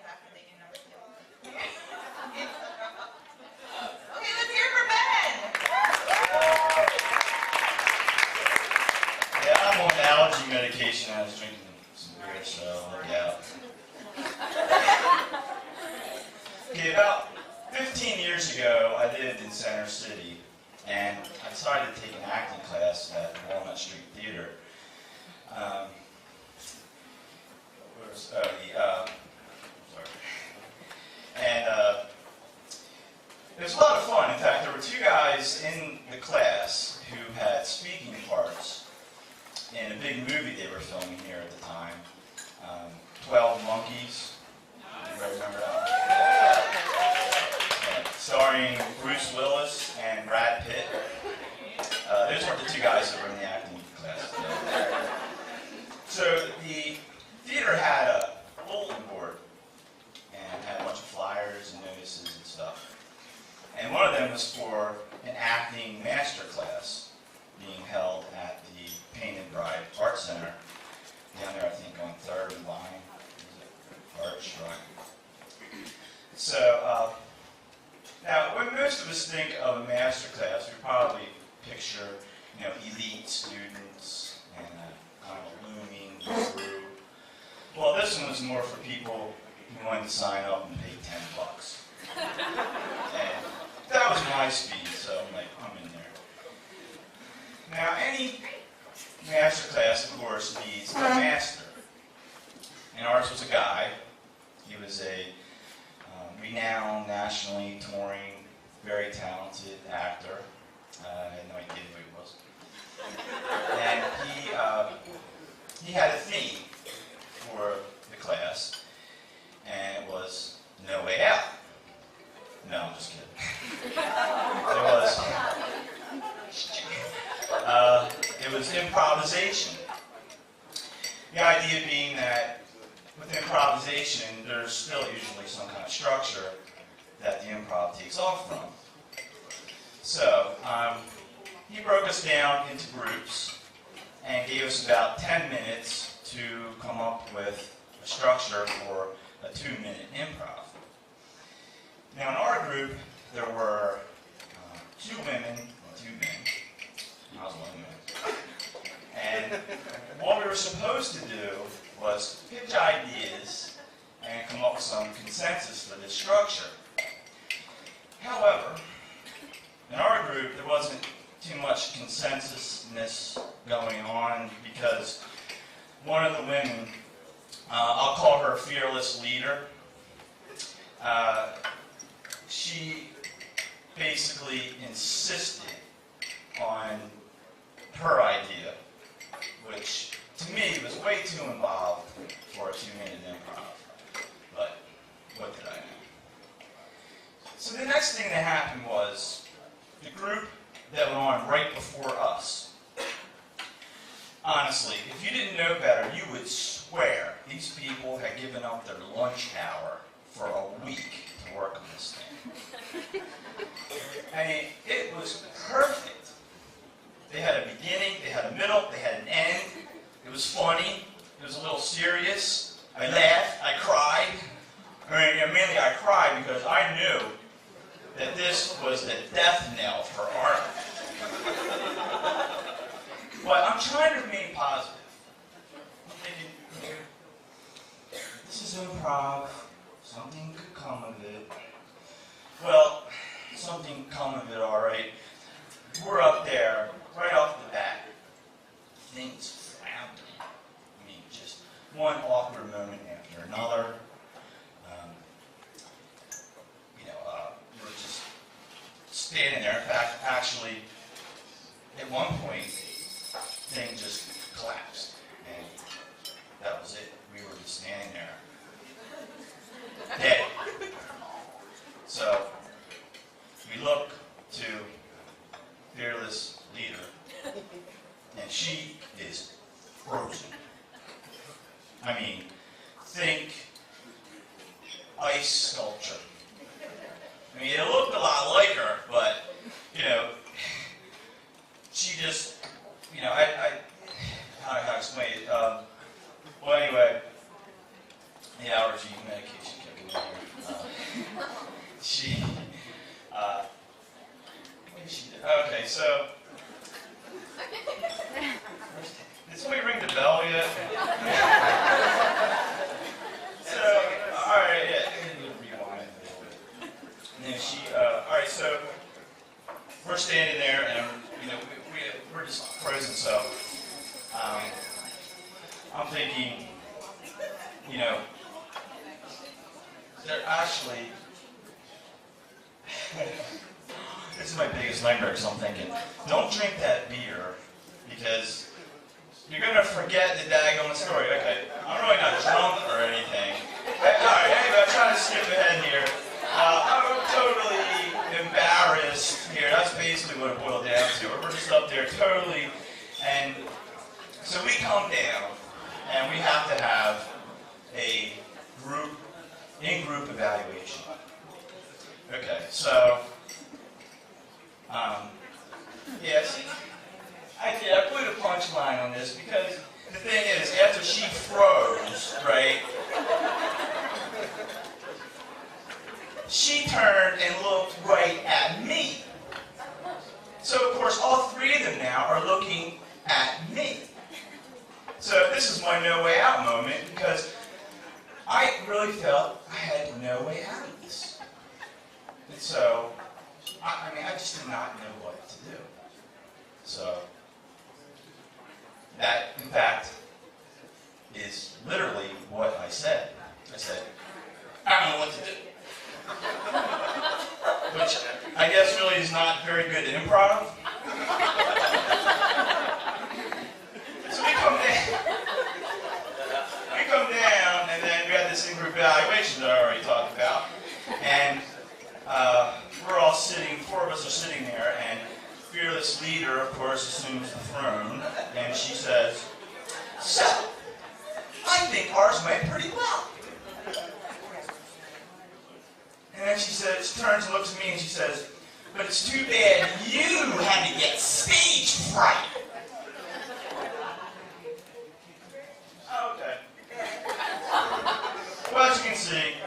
fact that they knew number two. Okay, let's hear it for Ben! Yeah, I'm on allergy medication. I was drinking some beer, so look out. Okay, about 15 years ago, I lived in Center City, and I decided to take an acting class at Walnut Street Theater. It was a lot of fun. In fact, there were two guys in the class who had speaking parts in a big movie they were filming here at the time, 12 Monkeys. Anybody remember that one? Starring Bruce Willis and Brad Pitt. Those were the two guys that were in the acting class. So the theater had a bulletin board and had a bunch of flyers and notices and stuff. And one of them was for an acting master class being held at the Painted Bride Art Center down there, I think, on 3rd and Vine. Arch, right? So, now, when most of us think of a master class, we probably picture, elite students and a kind of looming guru. Well, this one was more for people who wanted to sign up and pay $10. And that was my speed, so I'm like, I'm in there. Now, any master class, of course, needs a master. And ours was a guy. He was a renowned, nationally touring, very talented actor. I had no idea who he was. And he had a theme for the class, and it was No Way Out. No, I'm just kidding. It was improvisation. The idea being that with improvisation, there's still usually some kind of structure that the improv takes off from. So, he broke us down into groups and gave us about 10 minutes to come up with a structure for a 2-minute improv. Now, in our group, there were 2 women and 2 men. I was one man. And what we were supposed to do was pitch ideas and come up with some consensus for this structure. However, in our group, there wasn't too much consensusness going on because one of the women, I'll call her a fearless leader, she basically insisted on her idea, which to me was way too involved for a 2-minute improv. But what did I know? So the next thing that happened was the group that went on right before us. Honestly, if you didn't know better, you would swear these people had given up their lunch hour for a week to work on this thing. I mean, it was perfect. They had a beginning, they had a middle, they had an end. It was funny, it was a little serious. I laughed, I cried. Mainly I cried because I knew that this was the death knell for art. But I'm trying to remain positive. I'm thinking, this is improv. Something could come of it. Well, something come of it, all right. We're up there, right off the bat. Things floundering. I mean, just one awkward moment after another. We're just standing there. In fact, actually, at one point, things just collapsed, and that was it. We were just standing there, dead. So we look to fearless leader, and she is frozen. I mean, think ice sculpture. I mean, it looked a lot like her, but, she just, how to explain it? Well, anyway, the allergy medication kicking in here. What did she do? Okay, so, did somebody ring the bell yet? So, alright, yeah, rewind a little bit. And then alright, so, we're standing there and, we're just frozen, so, I'm thinking, they're actually, this is my biggest nightmare, so I'm thinking, don't drink that beer, because you're going to forget the daggone story. Okay, I'm really not drunk or anything. Alright, anyway, I'm trying to skip ahead here. I'm totally embarrassed here. That's basically what it boiled down to. We're just up there totally, and so we come down, and we have to have a in-group evaluation. Okay, so, yes, I put a punchline on this because the thing is, after she froze, right, she turned and looked right at me. So, of course, all three of them now are looking at me. So this is my no way out moment because I really felt I had no way out of this. And so, I just did not know what to do. So, that, in fact, is literally what I said. I said, I don't know what to do. Which I guess really is not very good improv. So we come down, and then we had this in-group evaluation that I already talked about, and we're all sitting, four of us are sitting there, and fearless leader, of course, assumes the throne, and she says, so, I think ours went pretty well. And then she turns and looks at me and she says, but it's too bad you had to get stage fright. Okay. Well, as you can see,